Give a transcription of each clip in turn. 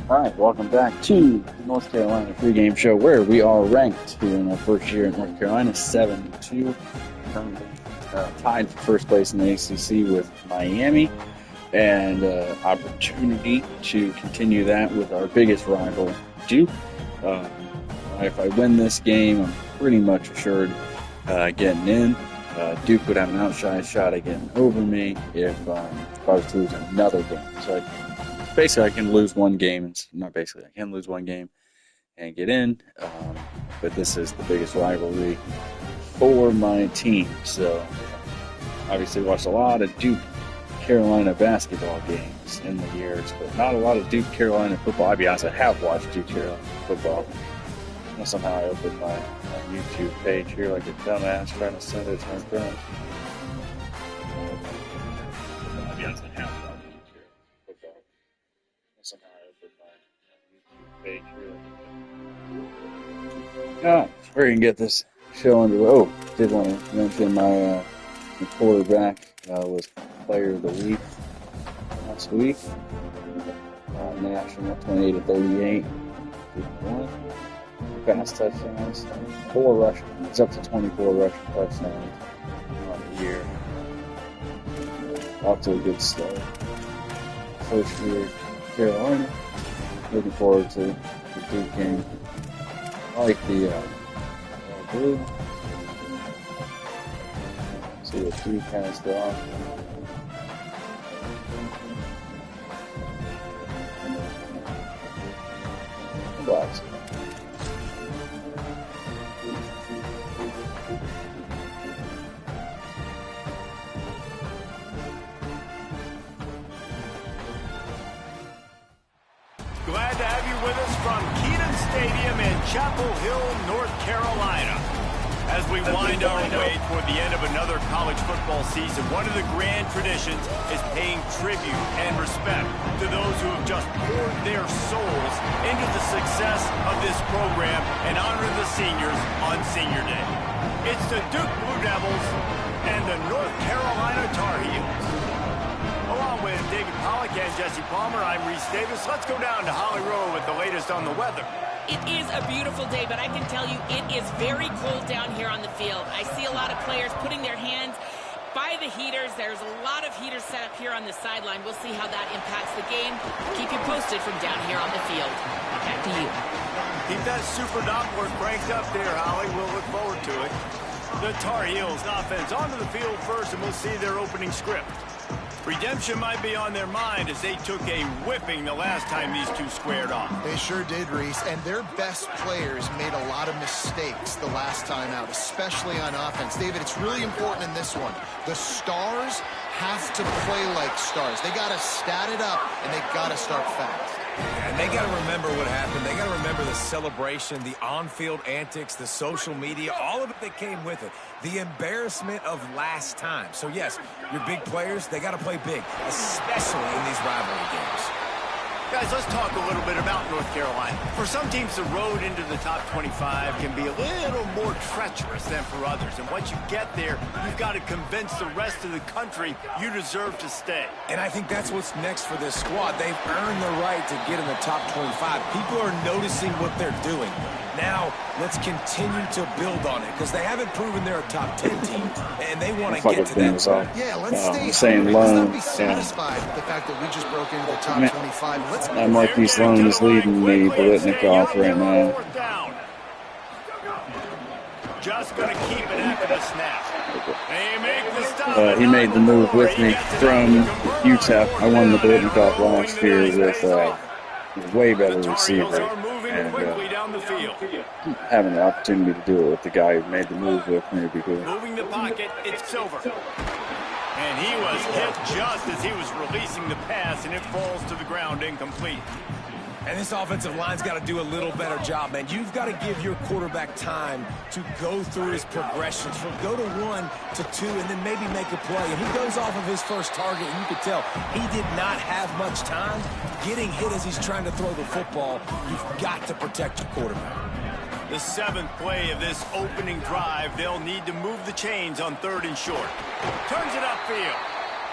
All right, welcome back to the North Carolina pregame show, where we are ranked here in our first year in North Carolina, 7-2, currently tied for first place in the ACC with Miami, and opportunity to continue that with our biggest rival, Duke. If I win this game, I'm pretty much assured getting in. Duke would have an outside shot at getting over me if I was to lose another game. So basically, I can lose one game. Not basically, I can lose one game and get in. But this is the biggest rivalry for my team. So obviously, watched a lot of Duke Carolina basketball games in the years, but not a lot of Duke Carolina football. I'll be honest, I have watched Duke Carolina football. And somehow I opened my YouTube page here like a dumbass trying to send it to my friend. I'll be honest, I have watched Duke Carolina football. And somehow I opened my YouTube page here. Now, we're going to get this show underway. Oh, did want to mention my quarterback was Player of the Week last week. National 28-38. 1 pass touchdowns, 4 rushing. It's up to 24 rushing touchdowns on the year. Off to a good start. First year Carolina. Looking forward to the Duke game. I like the blue. See what Duke has to offer. Blacks. Glad to have you with us from Keaton Stadium in Chapel Hill, North Carolina. As we wind our way toward the end of another college football season, one of the grand traditions is paying tribute and respect to those who have just poured their souls into the success of this program and honoring the seniors on Senior Day. It's the Duke Blue Devils and the North Carolina Tar Heels. Along with David Pollack and Jesse Palmer, I'm Reese Davis. Let's go down to Holly Rowe with the latest on the weather. It is a beautiful day, but I can tell you it is very cold down here on the field. I see a lot of players putting their hands by the heaters. There's a lot of heaters set up here on the sideline. We'll see how that impacts the game. Keep you posted from down here on the field. Back to you. Keep that super Doppler cranked up there, Holly. We'll look forward to it. The Tar Heels offense onto the field first, and we'll see their opening script. Redemption might be on their mind as they took a whipping the last time these two squared off. They sure did, Reese, and their best players made a lot of mistakes the last time out, especially on offense. David, it's really important in this one. The stars have to play like stars. They got to stat it up, and they got to start fast. And they got to remember what happened. They got to remember the celebration, the on-field antics, the social media, all of it that came with it. The embarrassment of last time. So, yes, your big players, they got to play big, especially in these rivalry games. Guys, let's talk a little bit about North Carolina. For some teams, the road into the top 25 can be a little more treacherous than for others. And once you get there, you've got to convince the rest of the country you deserve to stay. And I think that's what's next for this squad. They've earned the right to get in the top 25. People are noticing what they're doing. Now, let's continue to build on it because they haven't proven they're a top 10 team, and they want to get to that. Yeah, let's stay saying hungry. Lone, Let's not be satisfied with the fact that we just broke into the top 25. Let's I'm Marquise Lone is leading the Bolitnikoff right now. Just going to keep it after the snap. They make the stop. He made the move with me from UTEP. I won the Bolitnikoff last year with a way better receiver. And having the opportunity to do it with the guy who made the move with me would be cool. Moving the pocket, it's Silver. And he was hit just as he was releasing the pass, and it falls to the ground incomplete. And this offensive line's got to do a little better job, man. You've got to give your quarterback time to go through his progressions from go to 1 to 2 and then maybe make a play. And he goes off of his first target, and you could tell he did not have much time getting hit as he's trying to throw the football. You've got to protect your quarterback. The 7th play of this opening drive, they'll need to move the chains on 3rd and short. Turns it upfield.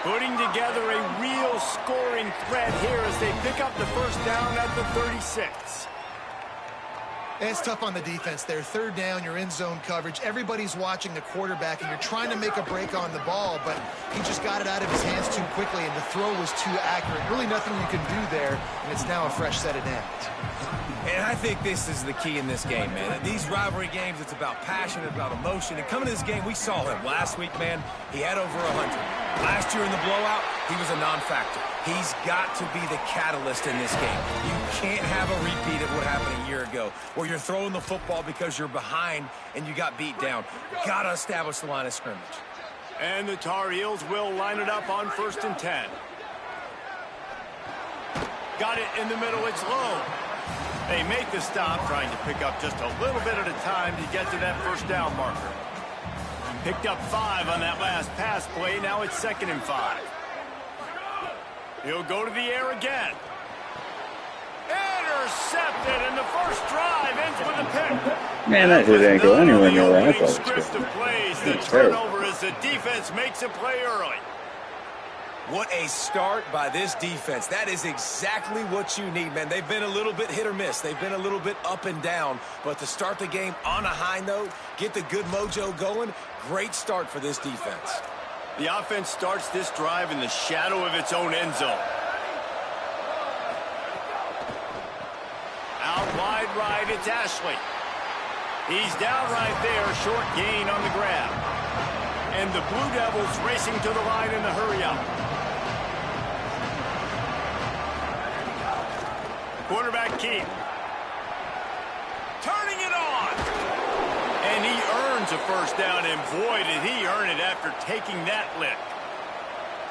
Putting together a real scoring threat here as they pick up the first down at the 36. It's tough on the defense there. Third down, you're in zone coverage. Everybody's watching the quarterback, and you're trying to make a break on the ball, but he just got it out of his hands too quickly, and the throw was too accurate. Really nothing you can do there, and it's now a fresh set of downs. And I think this is the key in this game, man. These rivalry games, it's about passion, it's about emotion. And coming to this game, we saw him last week, man. He had over 100. Last year in the blowout, he was a non-factor. He's got to be the catalyst in this game. You can't have a repeat of what happened a year ago, where you're throwing the football because you're behind and you got beat down. Got to establish the line of scrimmage. And the Tar Heels will line it up on 1st and 10. Got it in the middle, it's low. They make the stop, trying to pick up just a little bit at a time to get to that first down marker. Picked up 5 on that last pass play. Now it's 2nd and 5. He'll go to the air again. Intercepted, and the first drive ends with a pick. Man, that hit ain't go anywhere near that. I thought it was Script of plays. The terrible. turnover as the defense makes a play early. What a start by this defense. That is exactly what you need, man. They've been a little bit hit or miss. They've been a little bit up and down. But to start the game on a high note, get the good mojo going, great start for this defense. The offense starts this drive in the shadow of its own end zone. Out wide right, it's Ashley. He's down right there, short gain on the grab. And the Blue Devils racing to the line in the hurry-up. Quarterback Keith. Turning it on. And he earns a first down, and boy, did he earn it after taking that lick.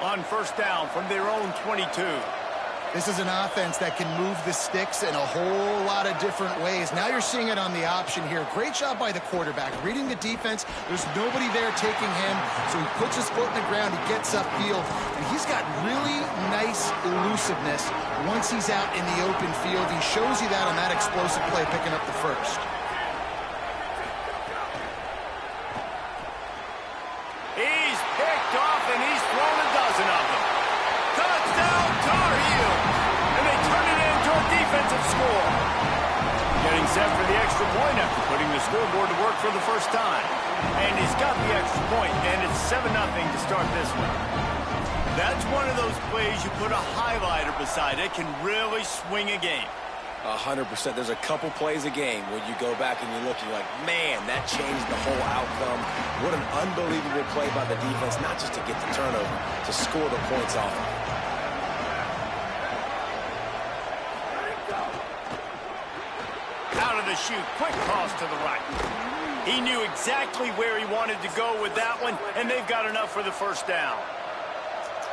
On first down from their own 22. This is an offense that can move the sticks in a whole lot of different ways. Now you're seeing it on the option here. Great job by the quarterback. Reading the defense, there's nobody there taking him, so he puts his foot in the ground, he gets upfield, and he's got really nice elusiveness once he's out in the open field. He shows you that on that explosive play, picking up the first. He's picked off, and he's thrown a dozen of them. Touchdown, Tar Heels! And they turn it into a defensive score. Getting set for the extra point after putting the scoreboard to work for the first time. And he's got the extra point, and it's 7-0 to start this one. That's one of those plays you put a highlighter beside it, can really swing a game. 100%. There's a couple plays a game where you go back and you're looking like, man, that changed the whole outcome. What an unbelievable play by the defense, not just to get the turnover, to score the points off of it. Out of the chute, quick toss to the right. He knew exactly where he wanted to go with that one, and they've got enough for the first down.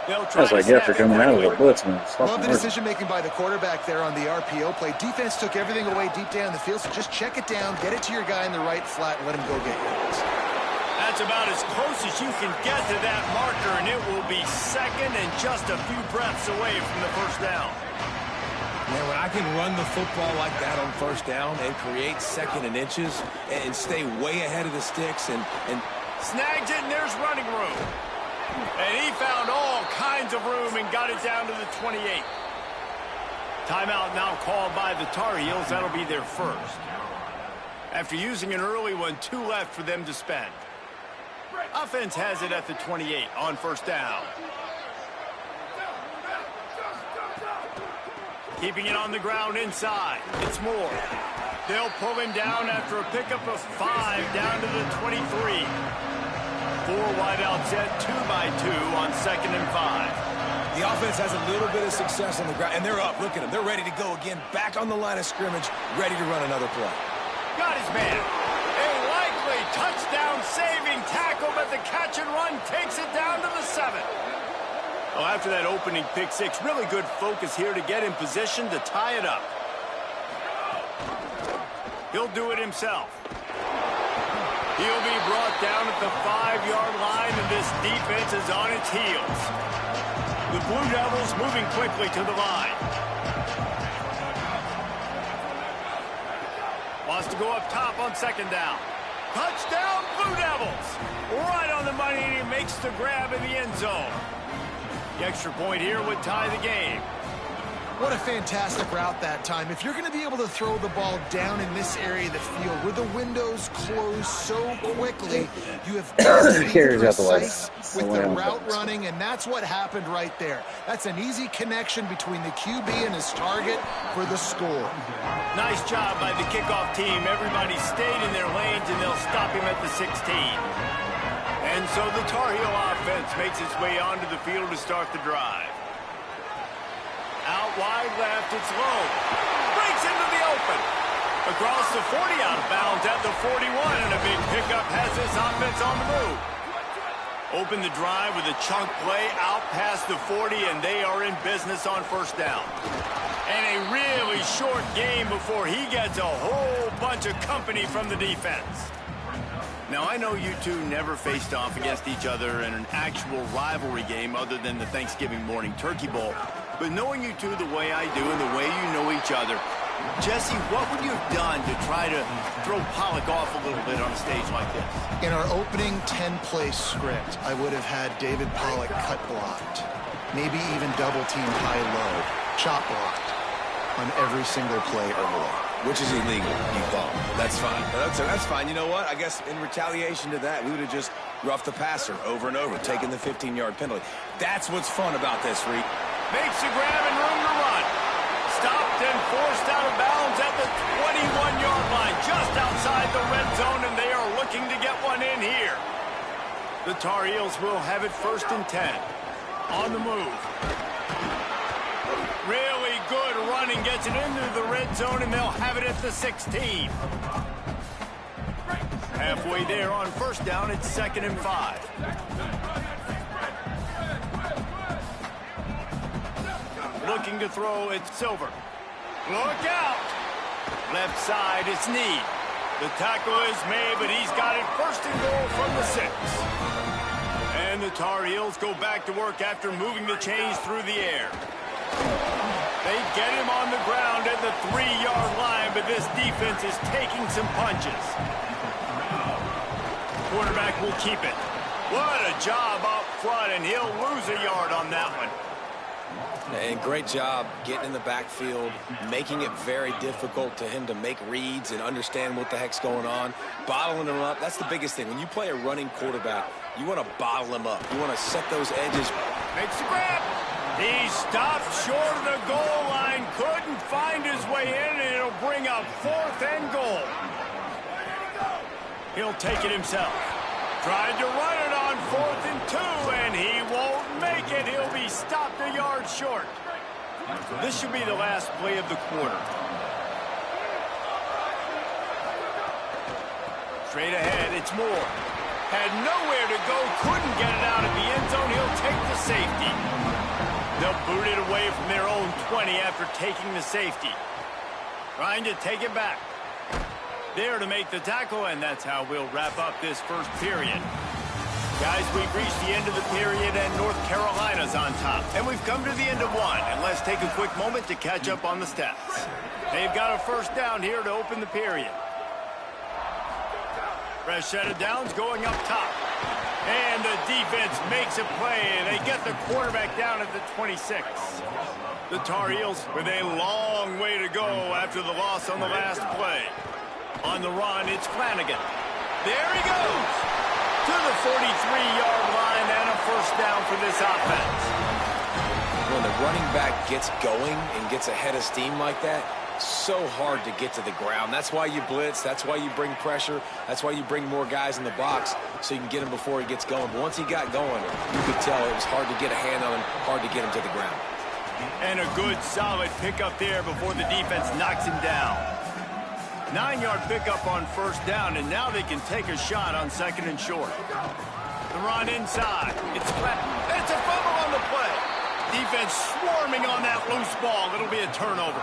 That's like after coming out of the blitz, man. Love the decision-making by the quarterback there on the RPO play. Defense took everything away deep down the field, so just check it down, get it to your guy in the right flat, and let him go get yours. That's about as close as you can get to that marker, and it will be 2nd and just a few breaths away from the first down. Man, when I can run the football like that on first down and create 2nd and inches and stay way ahead of the sticks and snags it, and there's running room. And he found all kinds of room and got it down to the 28. Timeout now called by the Tar Heels. That'll be their first. After using an early one, 2 left for them to spend. Offense has it at the 28 on first down. Keeping it on the ground inside. It's Moore. They'll pull him down after a pickup of 5 down to the 23. 4 wideouts set, 2x2 on 2nd and 5. The offense has a little bit of success on the ground, and they're up. Look at them. They're ready to go again, back on the line of scrimmage, ready to run another play. Got his man. A likely touchdown-saving tackle, but the catch and run takes it down to the 7. Well, after that opening pick 6, really good focus here to get in position to tie it up. He'll do it himself. He'll be brought down at the 5-yard line, and this defense is on its heels. The Blue Devils moving quickly to the line. Wants to go up top on 2nd down. Touchdown, Blue Devils! Right on the money, and he makes the grab in the end zone. The extra point here would tie the game. What a fantastic route that time. If you're going to be able to throw the ball down in this area of the field where the windows close so quickly, you have got to be precise with the route running, and that's what happened right there. That's an easy connection between the QB and his target for the score. Nice job by the kickoff team. Everybody stayed in their lanes, and they'll stop him at the 16. And so the Tar Heel offense makes its way onto the field to start the drive. Out wide left, it's low. Breaks into the open. Across the 40, out of bounds at the 41, and a big pickup has this offense on the move. Open the drive with a chunk play out past the 40, and they are in business on first down. And a really short game before he gets a whole bunch of company from the defense. Now, I know you two never faced off against each other in an actual rivalry game other than the Thanksgiving morning Turkey Bowl. But knowing you two the way I do and the way you know each other, Jesse, what would you have done to try to throw Pollock off a little bit on a stage like this? In our opening 10-play script, I would have had David Pollock cut blocked, maybe even double-teamed high-low, chop blocked on every single play early. Which is illegal, you thought. That's fine. That's fine. You know what? I guess in retaliation to that, we would have just roughed the passer over and over, taking the 15-yard penalty. That's what's fun about this, Reed. Makes a grab and room to run. Stopped and forced out of bounds at the 21-yard line, just outside the red zone, and they are looking to get one in here. The Tar Heels will have it 1st and 10. On the move. Really good running, gets it into the red zone, and they'll have it at the 16. Halfway there on first down, it's 2nd and 5. Looking to throw, it's Silver. Look out! Left side, it's Need. The tackle is made, but he's got it 1st and goal from the 6. And the Tar Heels go back to work after moving the chains through the air. They get him on the ground at the 3-yard line, but this defense is taking some punches. Quarterback will keep it. What a job up front, and he'll lose a yard on that one. And great job getting in the backfield, making it very difficult to him to make reads and understand what the heck's going on, bottling him up. That's the biggest thing. When you play a running quarterback, you want to bottle him up. You want to set those edges. Makes the grab. He stopped short of the goal line, couldn't find his way in, and it'll bring up 4th and goal. He'll take it himself. Tried to run it on 4th and 2, and he won't make it. He'll be stopped a yard short. This should be the last play of the quarter. Straight ahead, it's Moore. Had nowhere to go, couldn't get it out of the end zone. He'll take the safety. They'll boot it away from their own 20 after taking the safety. Trying to take it back. There to make the tackle, and that's how we'll wrap up this first period. Guys, we've reached the end of the period, and North Carolina's on top. And we've come to the end of one, and let's take a quick moment to catch up on the stats. They've got a first down here to open the period. Fresh set of downs going up top. And the defense makes a play, and they get the quarterback down at the 26. The Tar Heels with a long way to go after the loss on the last play. On the run, it's Flanagan. There he goes! To the 43-yard line and a first down for this offense. When the running back gets going and gets ahead of steam like that, so hard to get to the ground. That's why you blitz. That's why you bring pressure. That's why you bring more guys in the box so you can get him before he gets going. But once he got going, you could tell it was hard to get a hand on him, hard to get him to the ground. And a good, solid pickup there before the defense knocks him down. 9-yard pickup on first down, and now they can take a shot on 2nd and short. The run inside. It's flat. It's a fumble on the play. Defense swarming on that loose ball. It'll be a turnover.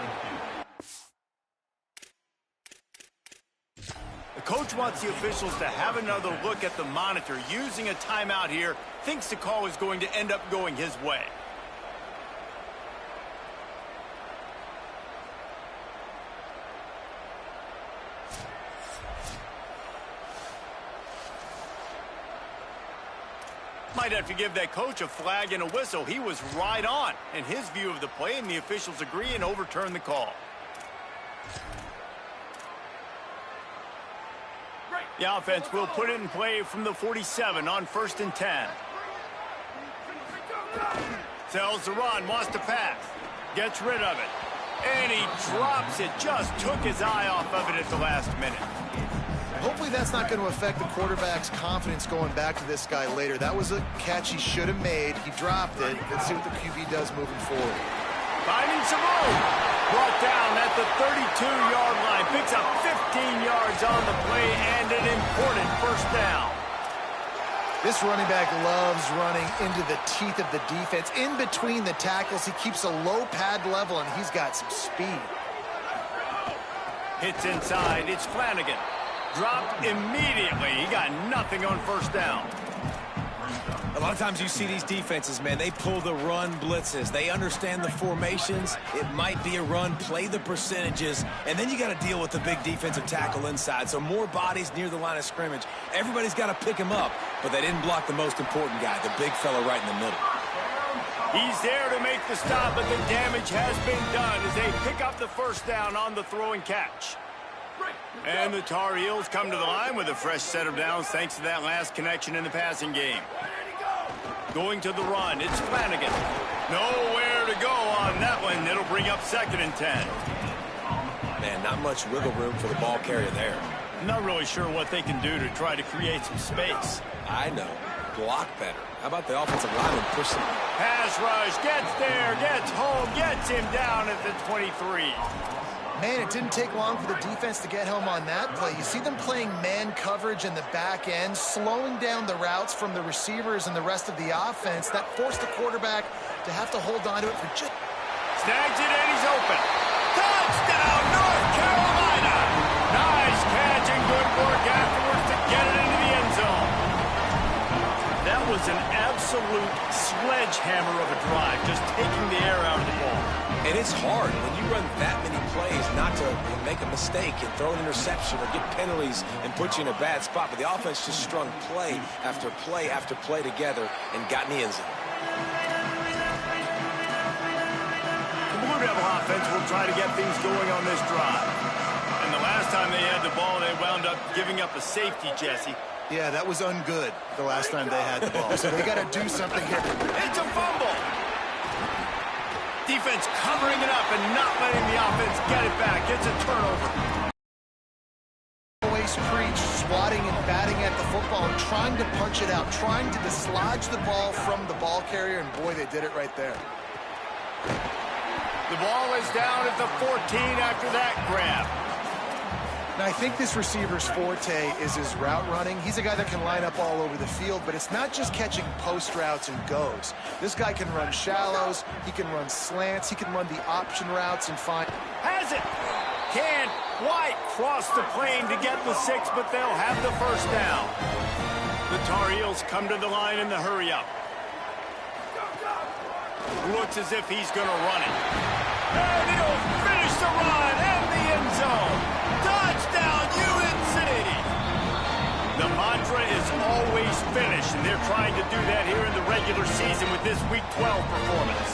The coach wants the officials to have another look at the monitor. Using a timeout here, thinks the call is going to end up going his way. Might might have to give that coach a flag and a whistle. He was right on in his view of the play, and the officials agree and overturn the call. The offense will put it in play from the 47 on 1st and 10. Sells the run, wants to pass. Gets rid of it. And he drops it. Just took his eye off of it at the last minute. Hopefully that's not going to affect the quarterback's confidence going back to this guy later. That was a catch he should have made. He dropped it. Let's see what the QB does moving forward. Finding some room. Brought down at the 32-yard line. Picks up 15 yards on the play and an important first down. This running back loves running into the teeth of the defense. In between the tackles, he keeps a low pad level, and he's got some speed. Hits inside. It's Flanagan. Dropped immediately. He got nothing on first down. A lot of times you see these defenses, man, they pull the run blitzes. They understand the formations. It might be a run, play the percentages, and then you got to deal with the big defensive tackle inside. So more bodies near the line of scrimmage. Everybody's got to pick him up, but they didn't block the most important guy, the big fella right in the middle. He's there to make the stop, but the damage has been done as they pick up the first down on the throw and catch. And the Tar Heels come to the line with a fresh set of downs thanks to that last connection in the passing game. Going to the run, it's Flanagan. Nowhere to go on that one. It'll bring up 2nd and 10. Man, not much wiggle room for the ball carrier there. I'm not really sure what they can do to try to create some space. I know. Block better. How about the offensive lineman push some? Pass rush, gets there, gets home, gets him down at the 23. Man, it didn't take long for the defense to get home on that play. You see them playing man coverage in the back end, slowing down the routes from the receivers and the rest of the offense. That forced the quarterback to have to hold on to it for just... Snags it and he's open. Touchdown, North Carolina! Nice catch and good work afterwards to get it into the end zone. That was an absolute sledgehammer of a drive, just taking the air out of the ball. And it's hard when you run that many plays not to make a mistake and throw an interception or get penalties and put you in a bad spot. But the offense just strung play after play after play together and got in the end zone. The Blue Devil offense will try to get things going on this drive. And the last time they had the ball, they wound up giving up a safety, Jesse. Yeah, that was ungood the last time they had the ball. So they got to do something here. It's a fumble. Defense covering it up and not letting the offense get it back. It's a turnover. Always preach swatting and batting at the football and trying to punch it out, trying to dislodge the ball from the ball carrier, and boy, they did it right there. The ball is down at the 14 after that grab. Now, I think this receiver's forte is his route running. He's a guy that can line up all over the field, but it's not just catching post routes and goes. This guy can run shallows, he can run slants, he can run the option routes and find... Has it! Can't quite cross the plane to get the 6, but they'll have the first down. The Tar Heels come to the line in the hurry-up. Looks as if he's going to run it. And he'll finish the run and the end zone. Touchdown, UNC! The mantra is always finish, and they're trying to do that here in the regular season with this Week 12 performance.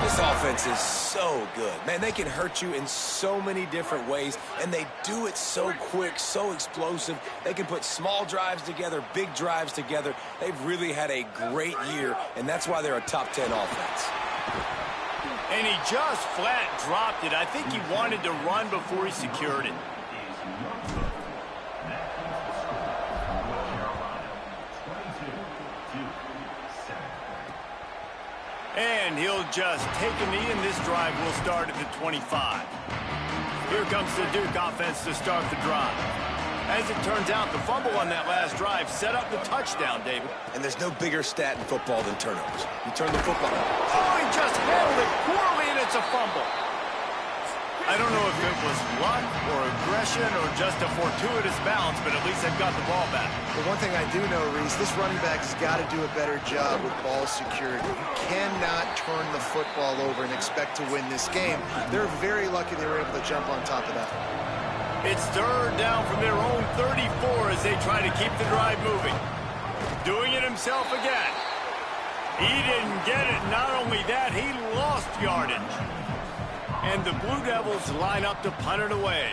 This offense is so good. Man, they can hurt you in so many different ways, and they do it so quick, so explosive. They can put small drives together, big drives together. They've really had a great year, and that's why they're a top 10 offense. And he just flat dropped it. I think he wanted to run before he secured it. And he'll just take a knee, and this drive will start at the 25. Here comes the Duke offense to start the drive. As it turns out, the fumble on that last drive set up the touchdown, David. And there's no bigger stat in football than turnovers. You turn the football. Oh, he just handled it poorly, and it's a fumble. I don't know if it was luck or aggression or just a fortuitous bounce, but at least they've got the ball back. But one thing I do know, Reese, this running back has got to do a better job with ball security. You cannot turn the football over and expect to win this game. They're very lucky they were able to jump on top of that. It's third down from their own 34 as they try to keep the drive moving. Doing it himself again. He didn't get it. Not only that, he lost yardage. And the Blue Devils line up to punt it away.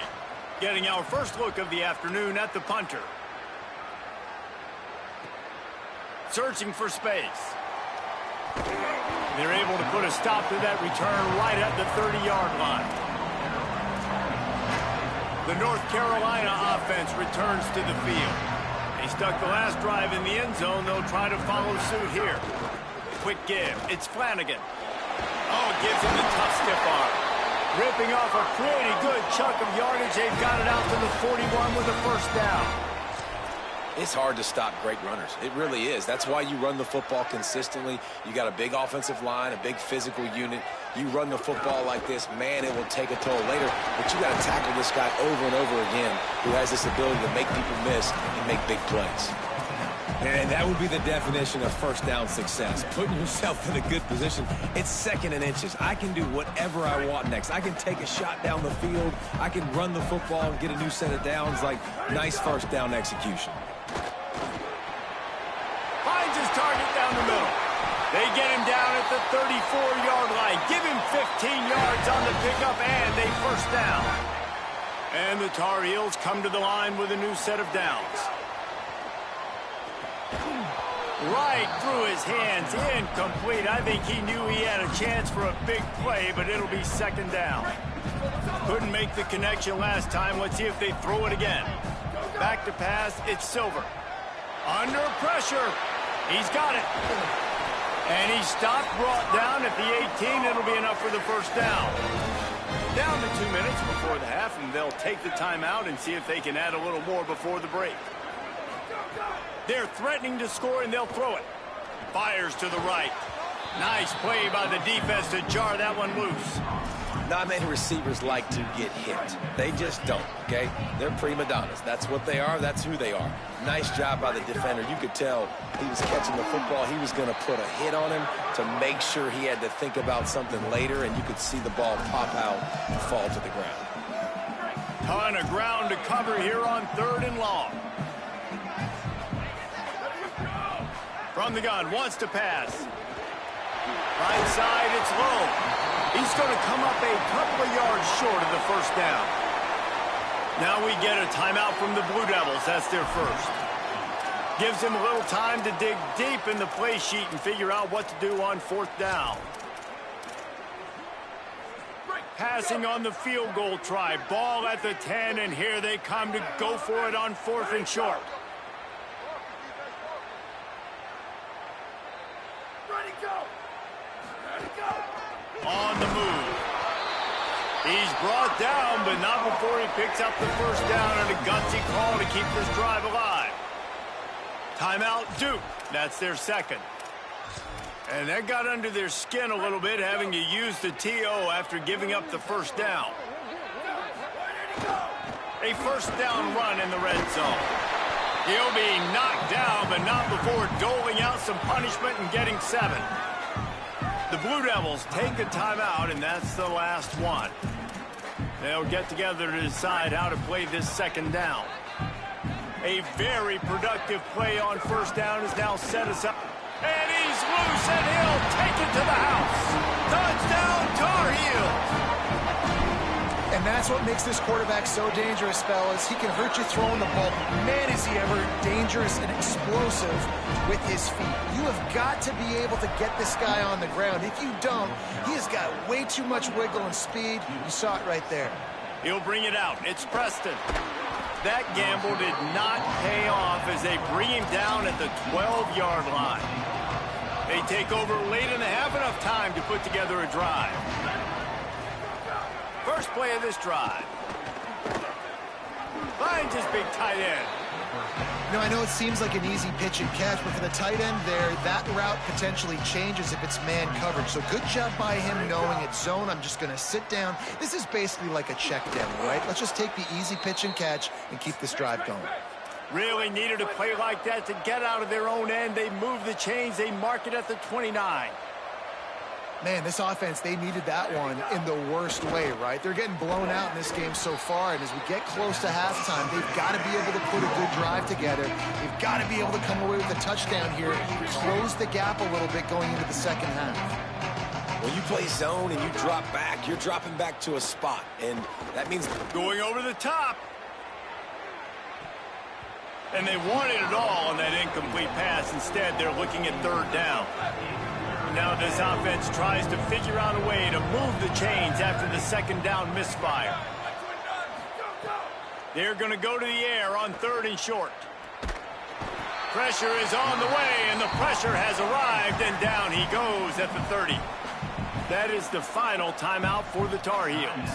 Getting our first look of the afternoon at the punter. Searching for space. They're able to put a stop to that return right at the 30-yard line. The North Carolina offense returns to the field. They stuck the last drive in the end zone. They'll try to follow suit here. Quick give. It's Flanagan. Oh, it gives him the tough stiff arm. Ripping off a pretty good chunk of yardage. They've got it out to the 41 with a first down. It's hard to stop great runners. It really is. That's why you run the football consistently. You got a big offensive line, a big physical unit. You run the football like this, man, it will take a toll later. But you got to tackle this guy over and over again who has this ability to make people miss and make big plays. And that would be the definition of first down success. Putting yourself in a good position. It's second and inches. I can do whatever I want next. I can take a shot down the field. I can run the football and get a new set of downs. Like, nice first down execution. Finds his target down the middle. They get him down at the 34-yard line. Give him 15 yards on the pickup, and they first down. And the Tar Heels come to the line with a new set of downs. Right through his hands, incomplete. I think he knew he had a chance for a big play, but it'll be second down. Couldn't make the connection last time. Let's see if they throw it again. Back to pass, it's Silver. Under pressure. He's got it. And he stopped, brought down at the 18. It'll be enough for the first down. Down to 2 minutes before the half, and they'll take the timeout and see if they can add a little more before the break. They're threatening to score, and they'll throw it. Fires to the right. Nice play by the defense to jar that one loose. Not many receivers like to get hit. They just don't, okay? They're prima donnas. That's what they are. That's who they are. Nice job by the defender. You could tell he was catching the football. He was going to put a hit on him to make sure he had to think about something later, and you could see the ball pop out and fall to the ground. Ton of ground to cover here on 3rd and long. From the gun, wants to pass. Right side, it's low. He's going to come up a couple of yards short of the first down. Now we get a timeout from the Blue Devils. That's their first. Gives him a little time to dig deep in the play sheet and figure out what to do on 4th down. Passing on the field goal try. Ball at the 10, and here they come to go for it on 4th and short. On the move. He's brought down, but not before he picks up the first down, and a gutsy call to keep this drive alive. Timeout, Duke. That's their second. And that got under their skin a little bit, having to use the TO after giving up the first down. A first down run in the red zone. He'll be knocked down, but not before doling out some punishment and getting 7. The Blue Devils take a timeout, and that's the last one. They'll get together to decide how to play this second down. A very productive play on first down has now set us up. And he's loose, and he'll take it to the house. Touchdown, Tar Heels. And that's what makes this quarterback so dangerous, fellas. He can hurt you throwing the ball. Man, is he ever dangerous and explosive with his feet. You have got to be able to get this guy on the ground. If you don't, he has got way too much wiggle and speed. You saw it right there. He'll bring it out. It's Preston. That gamble did not pay off as they bring him down at the 12-yard line. They take over late in the half, enough time to put together a drive. First play of this drive. Finds his big tight end. I know it seems like an easy pitch and catch, but for the tight end there, that route potentially changes if it's man coverage. So good job by him knowing it's zone. I'm just going to sit down. This is basically like a check down, right? Let's just take the easy pitch and catch and keep this drive going. Really needed a play like that to get out of their own end. They move the chains. They mark it at the 29. Man, this offense, they needed that one in the worst way, right? They're getting blown out in this game so far, and as we get close to halftime, they've got to be able to put a good drive together. They've got to be able to come away with a touchdown here, close the gap a little bit going into the second half. When you play zone and you drop back, you're dropping back to a spot, and that means going over the top. And they wanted it all on that incomplete pass. Instead, they're looking at third down. Now this offense tries to figure out a way to move the chains after the second down misfire. They're going to go to the air on third and short. Pressure is on the way, and the pressure has arrived, and down he goes at the 30. That is the final timeout for the Tar Heels.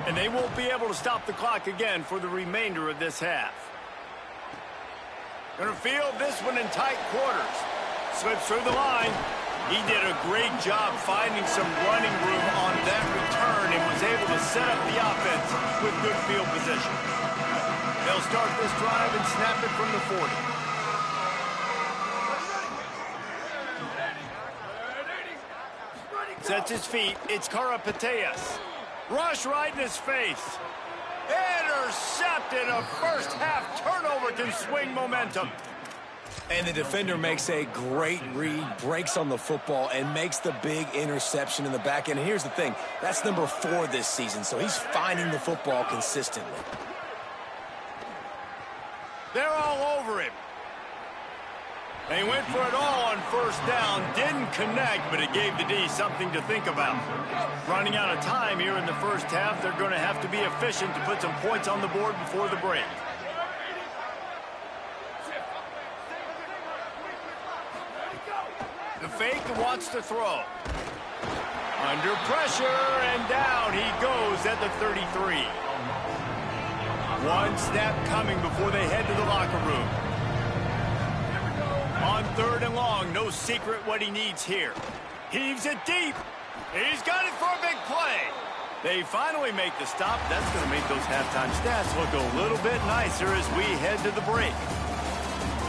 And they won't be able to stop the clock again for the remainder of this half. Going to field this one in tight quarters. Slips through the line. He did a great job finding some running room on that return and was able to set up the offense with good field position. They'll start this drive and snap it from the 40. Sets his feet. It's Ncaa27. Rush right in his face. Intercepted. A first half turnover can swing momentum. And the defender makes a great read, breaks on the football, and makes the big interception in the back end. And here's the thing, that's number 4 this season, so he's finding the football consistently. They're all over him. They went for it all on first down, didn't connect, but it gave the D something to think about. Running out of time here in the first half, they're going to have to be efficient to put some points on the board before the break. The fake wants to throw. Under pressure, and down he goes at the 33. One snap coming before they head to the locker room. On third and long, no secret what he needs here. Heaves it deep. He's got it for a big play. They finally make the stop. That's going to make those halftime stats look a little bit nicer as we head to the break.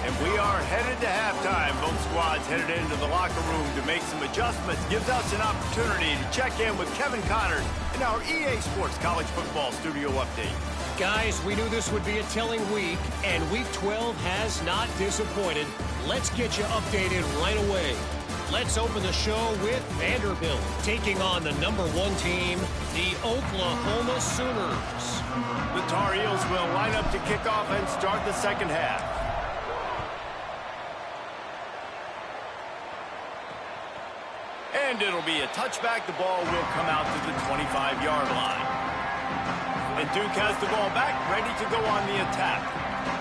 And we are headed to halftime. Both squads headed into the locker room to make some adjustments. Gives us an opportunity to check in with Kevin Connors in our EA Sports College Football Studio Update. Guys, we knew this would be a telling week, and Week 12 has not disappointed. Let's get you updated right away. Let's open the show with Vanderbilt taking on the number 1 team, the Oklahoma Sooners. The Tar Heels will line up to kick off and start the second half. And it'll be a touchback. The ball will come out to the 25-yard line. And Duke has the ball back, ready to go on the attack.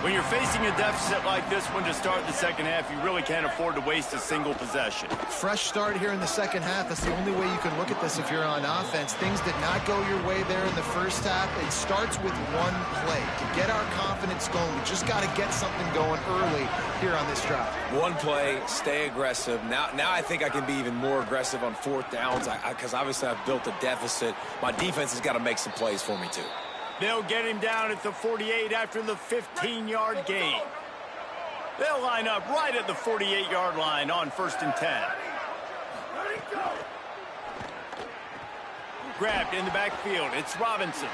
When you're facing a deficit like this one to start the second half, you really can't afford to waste a single possession. Fresh start here in the second half. That's the only way you can look at this if you're on offense. Things did not go your way there in the first half. It starts with one play. To get our confidence going, we just got to get something going early here on this drive. One play, stay aggressive. Now I think I can be even more aggressive on fourth downs because obviously I've built a deficit. My defense has got to make some plays for me too. They'll get him down at the 48 after the 15-yard gain. They'll line up right at the 48-yard line on 1st and 10. Grabbed in the backfield. It's Robinson.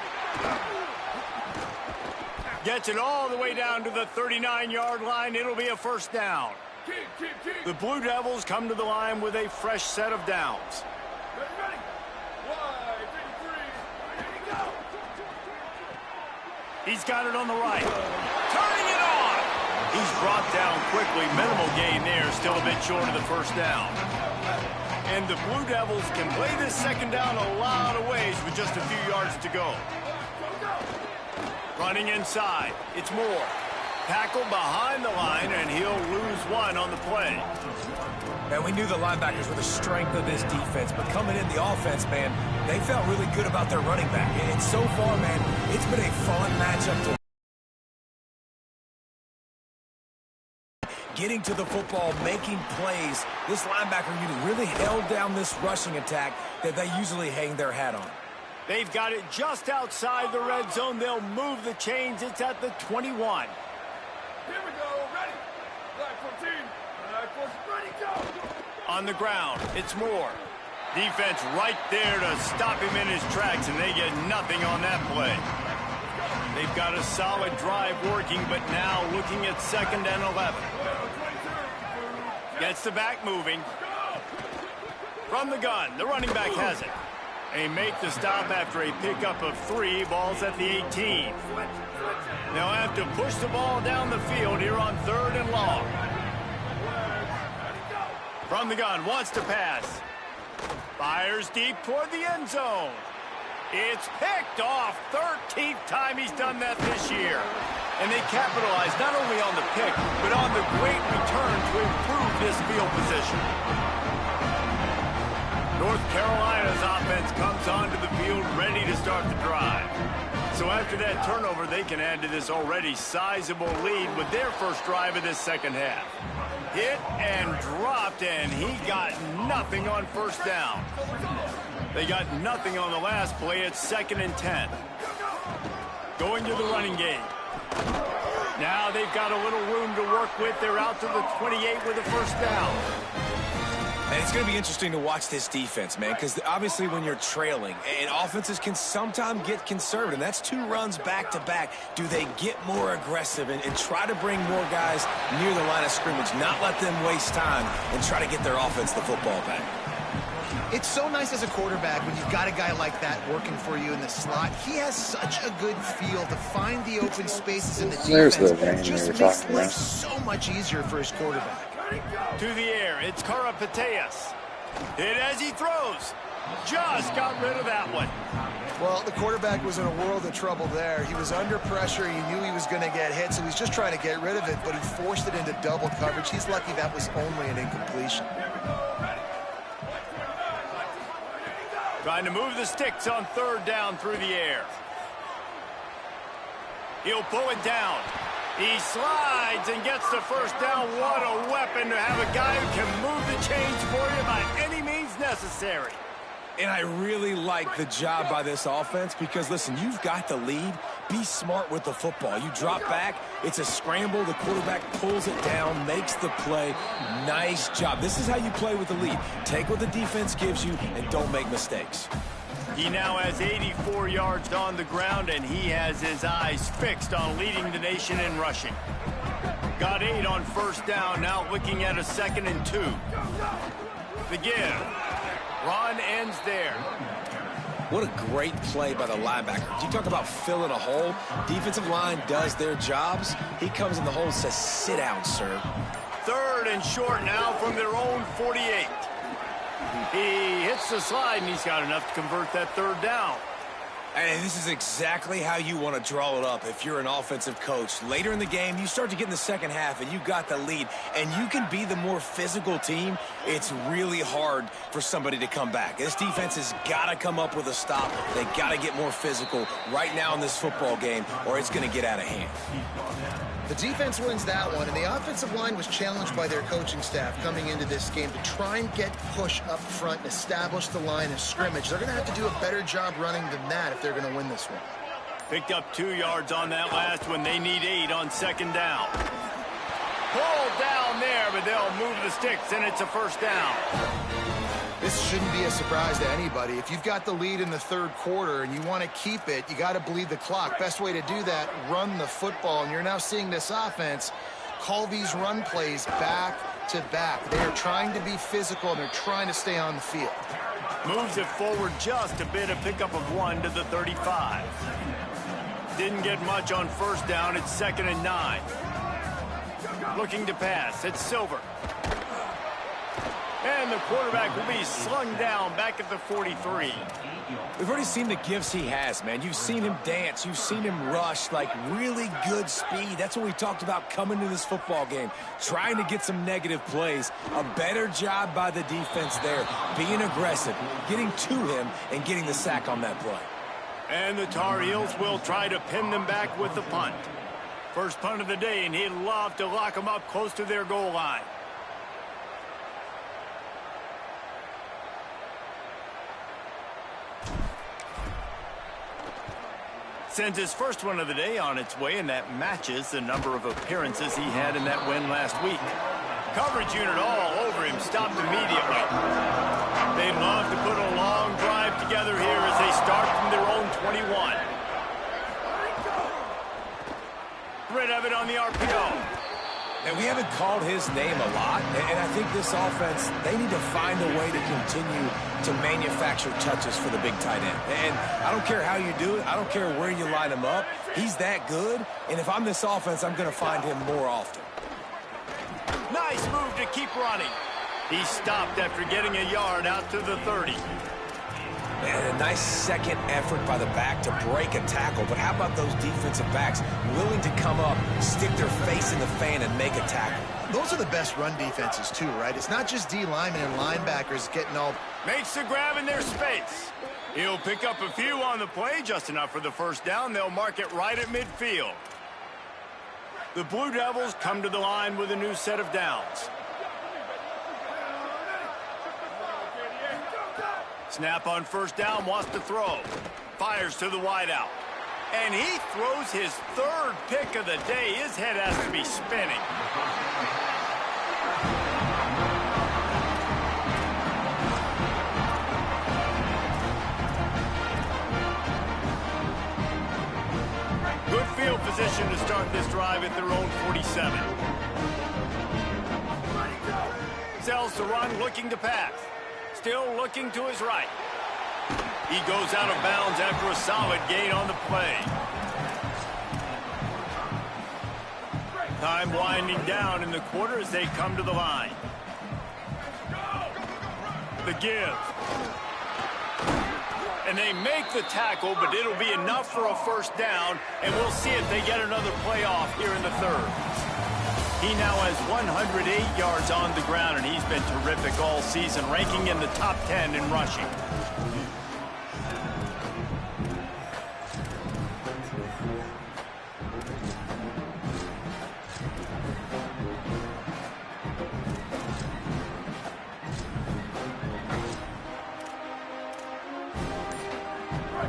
Gets it all the way down to the 39-yard line. It'll be a first down. The Blue Devils come to the line with a fresh set of downs. He's got it on the right. Turning it on. He's brought down quickly. Minimal gain there. Still a bit short of the first down. And the Blue Devils can play this second down a lot of ways with just a few yards to go. Running inside. It's Moore. Tackled behind the line, and he'll lose one on the play. Man, we knew the linebackers were the strength of this defense, but coming in the offense, man, they felt really good about their running back. And so far, man, it's been a fun matchup to getting to the football, making plays. This linebacker unit really held down this rushing attack that they usually hang their hat on. They've got it just outside the red zone. They'll move the chains. It's at the 21. Here we go, ready. Black 14, Black 14, ready, go. On the ground, it's Moore. Defense right there to stop him in his tracks, and they get nothing on that play. They've got a solid drive working, but now looking at 2nd and 11. Gets the back moving. From the gun, the running back has it. They make the stop after a pickup of 3. Ball's at the 18. They'll have to push the ball down the field here on 3rd and long. From the gun, wants to pass. Fires deep toward the end zone. It's picked off. 13th time he's done that this year. And they capitalize not only on the pick, but on the great return to improve this field position. North Carolina's offense comes onto the field ready to start the drive. So after that turnover, they can add to this already sizable lead with their first drive of this 2nd half. Hit and dropped, and he got nothing on 1st down. They got nothing on the last play. It's 2nd and 10. Going to the running game. Now they've got a little room to work with. They're out to the 28 with a 1st down. And it's going to be interesting to watch this defense, man, because obviously when you're trailing, and offenses can sometimes get conservative, and that's 2 runs back-to-back. Do they get more aggressive and try to bring more guys near the line of scrimmage, not let them waste time, and try to get their offense the football back? It's so nice as a quarterback when you've got a guy like that working for you in the slot. He has such a good feel to find the open spaces in the defense. There's the rain it just we were makes talking life about. so much easier for his quarterback. To the air, it's Ncaa27. Hit as he throws. Just got rid of that one. Well, the quarterback was in a world of trouble there. He was under pressure. He knew he was going to get hit, so he's just trying to get rid of it, but he forced it into double coverage. He's lucky that was only an incompletion. Trying to move the sticks on 3rd down through the air. He'll pull it down. He slides and gets the 1st down. What a weapon to have a guy who can move the chains for you by any means necessary. And I really like the job by this offense because, listen, you've got the lead. Be smart with the football. You drop back, it's a scramble. The quarterback pulls it down, makes the play. Nice job. This is how you play with the lead. Take what the defense gives you and don't make mistakes. He now has 84 yards on the ground, and he has his eyes fixed on leading the nation in rushing. Got 8 on 1st down, now looking at a 2nd and 2. The give. Run ends there. What a great play by the linebacker. You talk about filling a hole. Defensive line does their jobs. He comes in the hole and says, sit down, sir. 3rd and short now from their own 48. He hits the slide, and he's got enough to convert that 3rd down. And this is exactly how you want to draw it up if you're an offensive coach. Later in the game, you start to get in the 2nd half, and you got the lead, and you can be the more physical team. It's really hard for somebody to come back. This defense has got to come up with a stop. They got to get more physical right now in this football game, or it's going to get out of hand. The defense wins that one, and the offensive line was challenged by their coaching staff coming into this game to try and get push up front and establish the line of scrimmage. They're going to have to do a better job running than that if they're going to win this one. Picked up 2 yards on that last one. They need 8 on 2nd down. Pulled down there, but they'll move the sticks, and it's a 1st down. This shouldn't be a surprise to anybody. If you've got the lead in the 3rd quarter and you want to keep it, you got to bleed the clock. Best way to do that, run the football. And you're now seeing this offense call these run plays back to back. They are trying to be physical, and they're trying to stay on the field. Moves it forward just a bit, a pickup of 1 to the 35. Didn't get much on 1st down. It's 2nd and 9. Looking to pass. It's Silver. And the quarterback will be slung down back at the 43. We've already seen the gifts he has, man. You've seen him dance. You've seen him rush, like really good speed. That's what we talked about coming to this football game, trying to get some negative plays. A better job by the defense there, being aggressive, getting to him, and getting the sack on that play. And the Tar Heels will try to pin them back with the punt. First punt of the day, and he'd love to lock them up close to their goal line. Sends his first one of the day on its way, and that matches the number of appearances he had in that win last week. Coverage unit all over him, stopped immediately. They love to put a long drive together here as they start from their own 21. Rid of it on the RPO. And we haven't called his name a lot, and I think this offense, they need to find a way to continue to manufacture touches for the big tight end. And I don't care how you do it. I don't care where you line him up. He's that good, and if I'm this offense, I'm going to find him more often. Nice move to keep running. He stopped after getting a yard out to the 30. And a nice second effort by the back to break a tackle. But how about those defensive backs willing to come up, stick their face in the fan, and make a tackle? Those are the best run defenses, too, right? It's not just D linemen and linebackers getting all... Makes the grab in their space. He'll pick up a few on the play, just enough for the first down. They'll mark it right at midfield. The Blue Devils come to the line with a new set of downs. Snap on first down, wants to throw. Fires to the wideout. And he throws his third pick of the day. His head has to be spinning. Good field position to start this drive at their own 47. Sells to run, looking to pass. Still looking to his right. He goes out of bounds after a solid gain on the play. Time winding down in the quarter as they come to the line. The give. And they make the tackle, but it'll be enough for a first down, and we'll see if they get another play off here in the third. He now has 108 yards on the ground, and he's been terrific all season, ranking in the top 10 in rushing.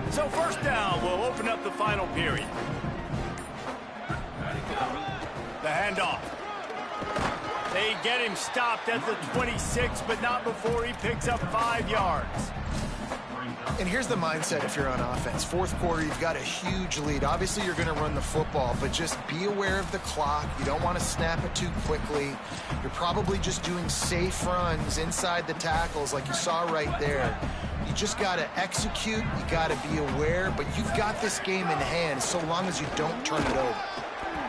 So first down will open up the final period. The handoff. They get him stopped at the 26, but not before he picks up 5 yards. And here's the mindset if you're on offense. Fourth quarter, you've got a huge lead. Obviously, you're going to run the football, but just be aware of the clock. You don't want to snap it too quickly. You're probably just doing safe runs inside the tackles like you saw right there. You just got to execute. You got to be aware, but you've got this game in hand so long as you don't turn it over.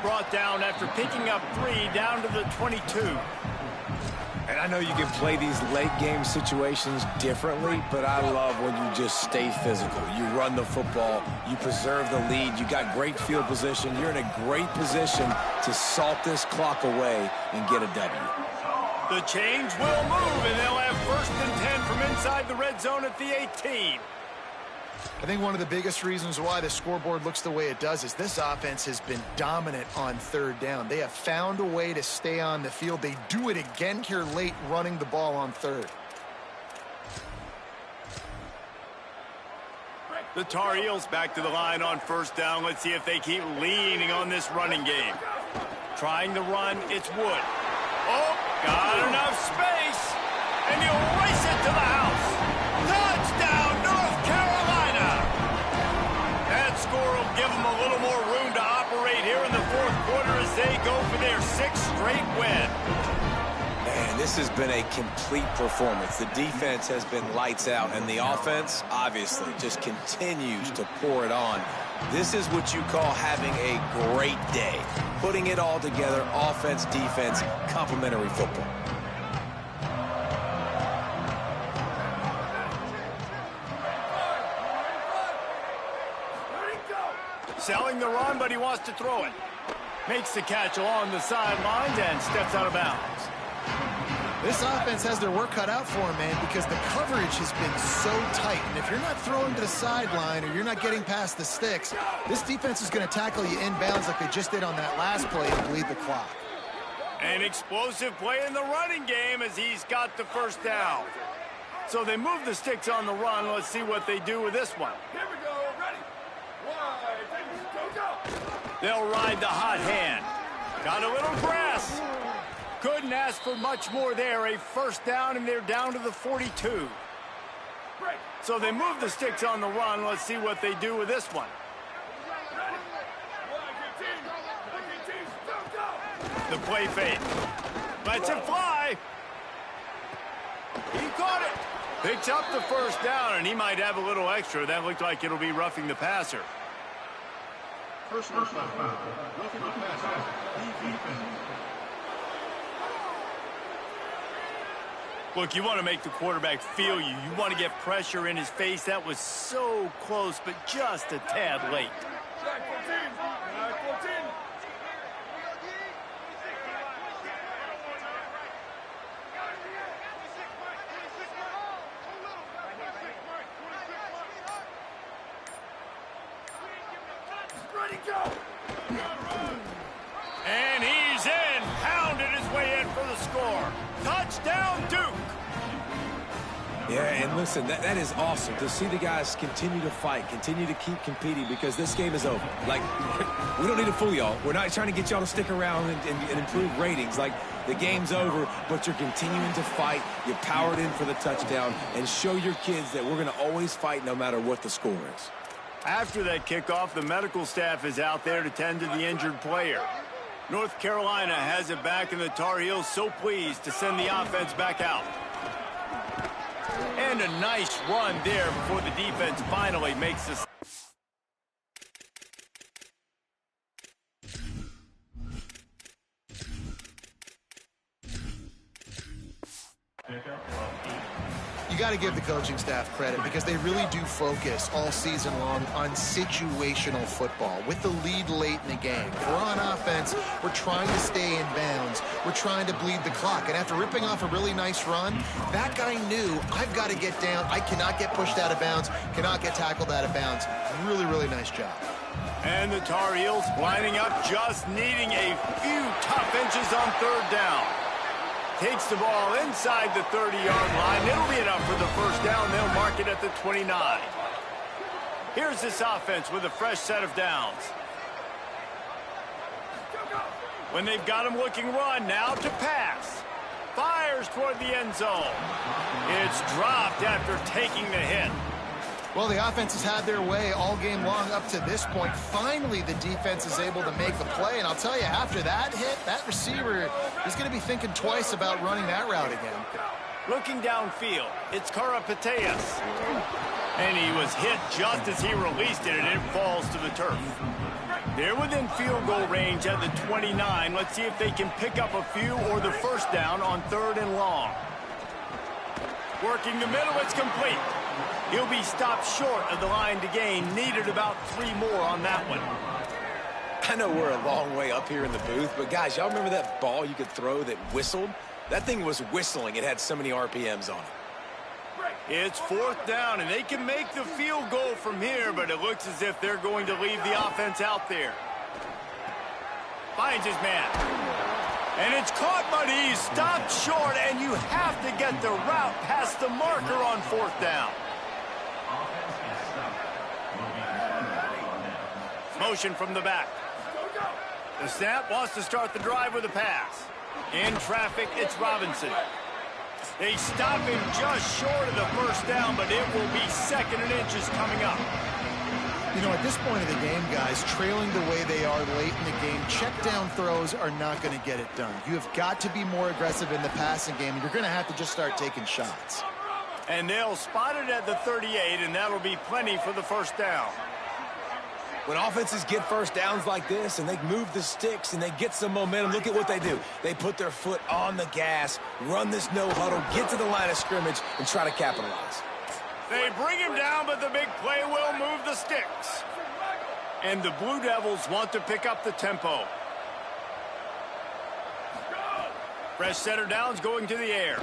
Brought down after picking up 3 down to the 22. And I know you can play these late game situations differently, but I love when you just stay physical. You run the football, you preserve the lead, you got great field position, you're in a great position to salt this clock away and get a W. The change will move, and they'll have 1st and 10 from inside the red zone at the 18. I think one of the biggest reasons why the scoreboard looks the way it does is this offense has been dominant on third down. They have found a way to stay on the field. They do it again here late, running the ball on third. The Tar Heels back to the line on first down. Let's see if they keep leaning on this running game. Trying to run, it's Wood. Oh, got enough space, and he'll race it to the house. Touchdown, North Carolina! That score will give them a little more room to operate here in the fourth quarter as they go for their 6th straight win. Man, this has been a complete performance. The defense has been lights out, and the offense, obviously, just continues to pour it on. This is what you call having a great day. Putting it all together, offense, defense, complementary football. Selling the run, but he wants to throw it. Makes the catch along the sidelines and steps out of bounds. This offense has their work cut out for them, man, because the coverage has been so tight. And if you're not throwing to the sideline or you're not getting past the sticks, this defense is going to tackle you inbounds like they just did on that last play and bleed the clock. An explosive play in the running game as he's got the first down. So they move the sticks on the run. Let's see what they do with this one. Here we go. Ready. They'll ride the hot hand. Got a little grass. Couldn't ask for much more there. A first down, and they're down to the 42. So they move the sticks on the run. Let's see what they do with this one. The play fake. Lets it fly. He caught it. Picks up the first down, and he might have a little extra. That looked like it'll be roughing the passer. Personal foul. Roughing the passer. Defense. Look, you want to make the quarterback feel you. You want to get pressure in his face. That was so close, but just a tad late. Flag 14. Flag 14. Ready, go. And he's in. Pounded his way in for the score. Touchdown, Duke. Yeah, and listen, that is awesome to see the guys continue to fight, continue to keep competing, because this game is over. Like, we don't need to fool y'all. We're not trying to get y'all to stick around and improve ratings. Like, the game's over, but you're continuing to fight. You powered in for the touchdown, and show your kids that we're going to always fight no matter what the score is. After that kickoff, the medical staff is out there to tend to the injured player. North Carolina has it back, and the Tar Heels so pleased to send the offense back out. And a nice run there before the defense finally makes this. You got to give the coaching staff credit because they really do focus all season long on situational football. With the lead late in the game, if we're on offense, we're trying to stay in bounds. We're trying to bleed the clock. And after ripping off a really nice run, that guy knew, I've got to get down. I cannot get pushed out of bounds, cannot get tackled out of bounds. Really, really nice job. And the Tar Heels lining up, just needing a few tough inches on third down. Takes the ball inside the 30-yard line. It'll be enough for the first down. They'll mark it at the 29. Here's this offense with a fresh set of downs. When they've got him looking run, now to pass. Fires toward the end zone. It's dropped after taking the hit. Well, the offense has had their way all game long up to this point. Finally, the defense is able to make a play. And I'll tell you, after that hit, that receiver is going to be thinking twice about running that route again. Looking downfield, it's Ncaa27. And he was hit just as he released it, and it falls to the turf. They're within field goal range at the 29. Let's see if they can pick up a few or the first down on 3rd and long. Working the middle, it's complete. He'll be stopped short of the line to gain. Needed about 3 more on that one. I know we're a long way up here in the booth, but guys, y'all remember that ball you could throw that whistled? That thing was whistling. It had so many RPMs on it. It's 4th down, and they can make the field goal from here, but it looks as if they're going to leave the offense out there. Finds his man. And it's caught, but he's stopped short, and you have to get the route past the marker on 4th down. Motion from the back. The snap wants to start the drive with a pass. In traffic, it's Robinson. They stop him just short of the first down, but it will be 2nd and inches coming up. You know, at this point of the game, guys, trailing the way they are late in the game, check down throws are not going to get it done. You have got to be more aggressive in the passing game, and you're going to have to just start taking shots. And they'll spot it at the 38, and that'll be plenty for the first down. When offenses get first downs like this and they move the sticks and they get some momentum, look at what they do. They put their foot on the gas, run this no huddle, get to the line of scrimmage, and try to capitalize. They bring him down, but the big play will move the sticks. And the Blue Devils want to pick up the tempo. Fresh center downs going to the air.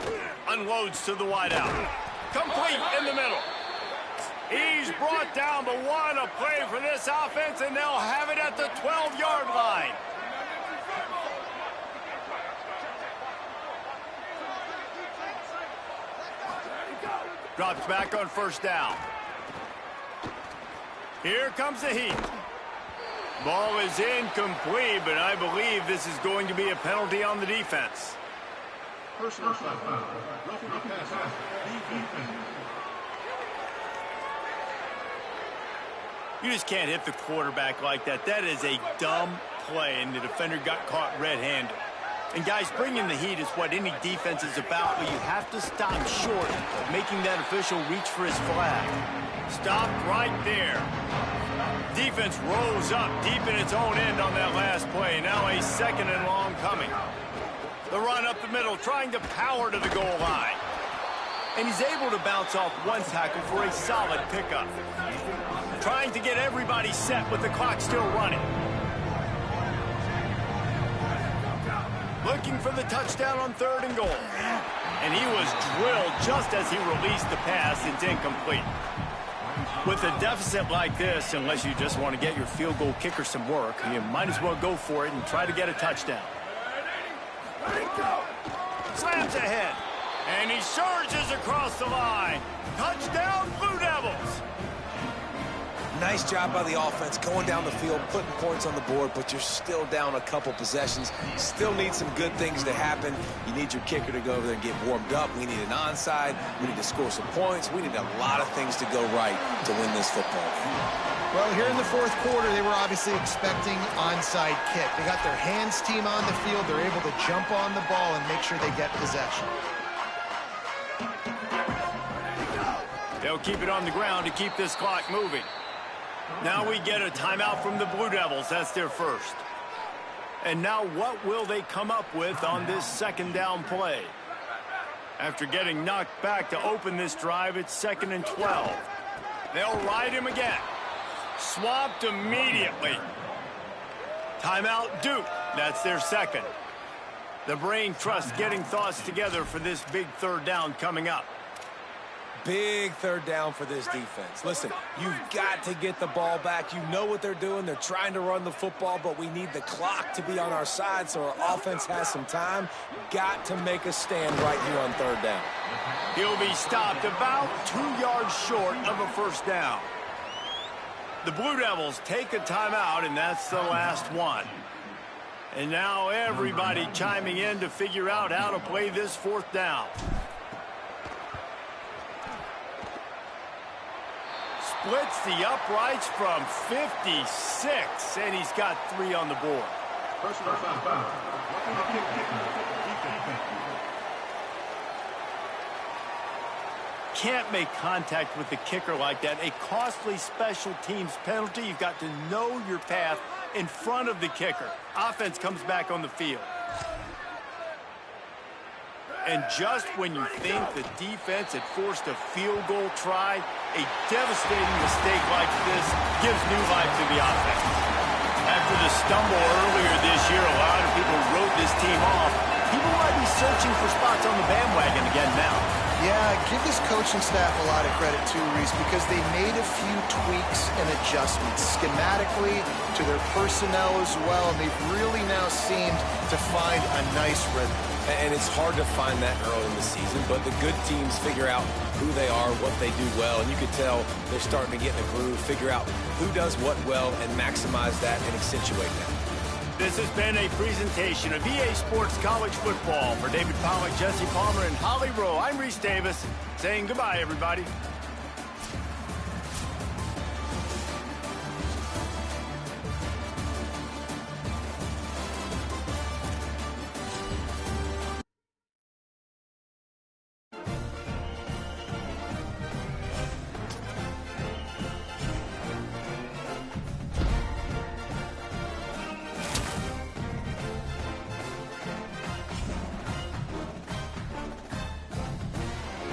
Unloads to the wideout. Complete in the middle. He's brought down, but what a play for this offense, and they'll have it at the 12-yard line. Drops back on first down. Here comes the heat. Ball is incomplete, but I believe this is going to be a penalty on the defense. Personal foul. Roughing the passer. Defense. You just can't hit the quarterback like that. That is a dumb play, and the defender got caught red-handed. And, guys, bringing the heat is what any defense is about, but you have to stop short of making that official reach for his flag. Stop right there. Defense rose up deep in its own end on that last play. Now a 2nd and long coming. The run up the middle, trying to power to the goal line. And he's able to bounce off one tackle for a solid pickup. Trying to get everybody set with the clock still running. Looking for the touchdown on 3rd and goal. And he was drilled just as he released the pass. It's incomplete. With a deficit like this, unless you just want to get your field goal kicker some work, you might as well go for it and try to get a touchdown. Slams ahead. And he surges across the line. Touchdown, Blue Devils. Nice job by the offense going down the field, putting points on the board, but you're still down a couple possessions. Still need some good things to happen. You need your kicker to go over there and get warmed up. We need an onside. We need to score some points. We need a lot of things to go right to win this football game. Well, here in the 4th quarter, they were obviously expecting onside kick. They got their hands team on the field. They're able to jump on the ball and make sure they get possession. They'll keep it on the ground to keep this clock moving. Now we get a timeout from the Blue Devils. That's their first. And now what will they come up with on this 2nd down play? After getting knocked back to open this drive, it's 2nd and 12. They'll ride him again. Swamped immediately. Timeout, Duke. That's their 2nd. The brain trust getting thoughts together for this big 3rd down coming up. Big 3rd down for this defense. Listen, you've got to get the ball back. You know what they're doing. They're trying to run the football, but we need the clock to be on our side so our offense has some time. Got to make a stand right here on 3rd down. He'll be stopped about 2 yards short of a 1st down. The Blue Devils take a timeout, and that's the last one. And now everybody chiming in to figure out how to play this 4th down. Splits the uprights from 56, and he's got 3 on the board. Personal foul. Can't make contact with the kicker like that. A costly special teams penalty. You've got to know your path in front of the kicker. Offense comes back on the field. And just when you think the defense had forced a field goal try, a devastating mistake like this gives new life to the offense. After the stumble earlier this year, a lot of people wrote this team off. People might be searching for spots on the bandwagon again now. Yeah, give this coaching staff a lot of credit too, Reese, because they made a few tweaks and adjustments schematically to their personnel as well, and they've really now seemed to find a nice rhythm. And it's hard to find that early in the season, but the good teams figure out who they are, what they do well, and you can tell they're starting to get in a groove, figure out who does what well, and maximize that and accentuate that. This has been a presentation of EA Sports College Football. For David Pollack, Jesse Palmer, and Holly Rowe, I'm Reese Davis, saying goodbye, everybody.